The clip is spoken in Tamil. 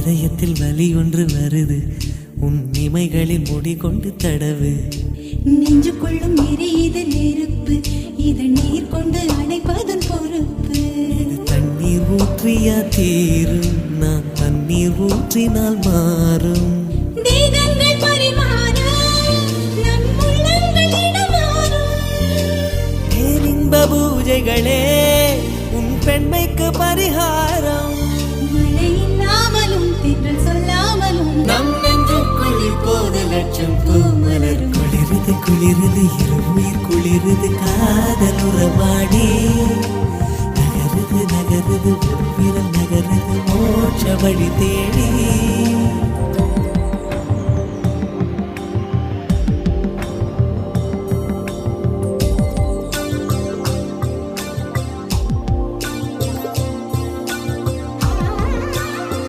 இதயத்தில் வலி ஒன்று வருது, உன் இமைகளில் முடி கொண்டு தடவு. நெஞ்சு கொள்ளும் எரியுது நெருப்பு, இது நீர் கொண்டு அணைப்பதன் பொறுப்பு. இது தண்ணீர் ஊற்றியா தீரும், நான் தண்ணீர் ஊற்றினால் மாறும். தேகங்கள் பரிமாற நம் உள்ளங்கள் இடமாறும். இன்ப பூஜைகளே உன் பெண்மைக்கு பரிகாரம். மழை இல்லாமலும் தென்றல் சொல்லாமலும் நம் நெஞ்சுக்குள் இப்போது லட்சம் பூமலர் குளிருது குளிருது இருமுயிர் குளிருது காதல் உறவாடி. நகருது நகருது ஒரு விரல் நகருது மோட்ச வழி தேடி.